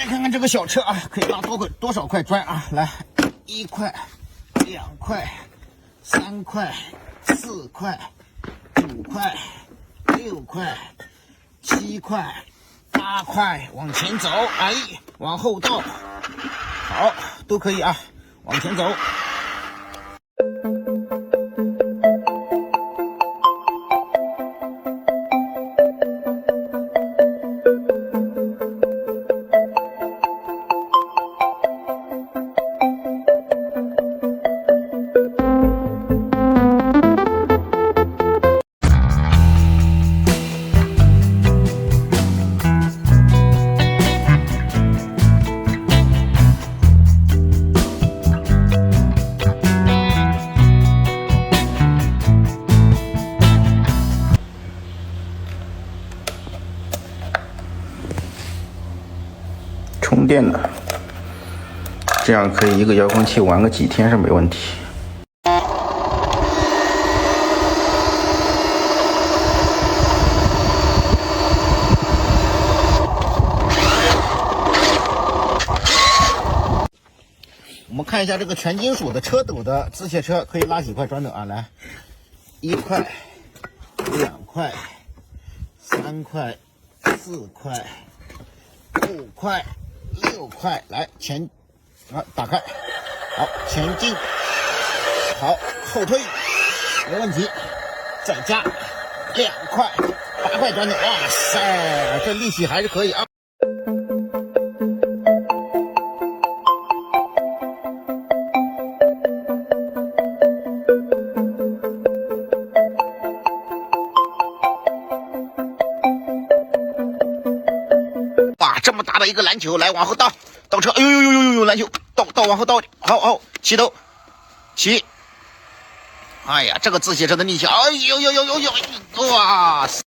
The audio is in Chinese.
看看这个小车啊，可以拉多少块砖啊？来，1块、2块、3块、4块、5块、6块、7块、8块，往前走，哎，往后倒，好，都可以啊，往前走。充电的，这样可以一个遥控器玩个几天是没问题。我们看一下这个全金属的车斗的自卸车可以拉几块砖头啊？来，1块、2块、3块、4块、5块。6块，来打开，好，前进，好，后退，没问题，再加2块，8块砖头，哇塞，这力气还是可以啊。哇，这么大的一个篮球，来往后倒车，哎呦，篮球倒往后倒，好，起头，起，哎呀，这个自行车的力气，哎呦，哇塞！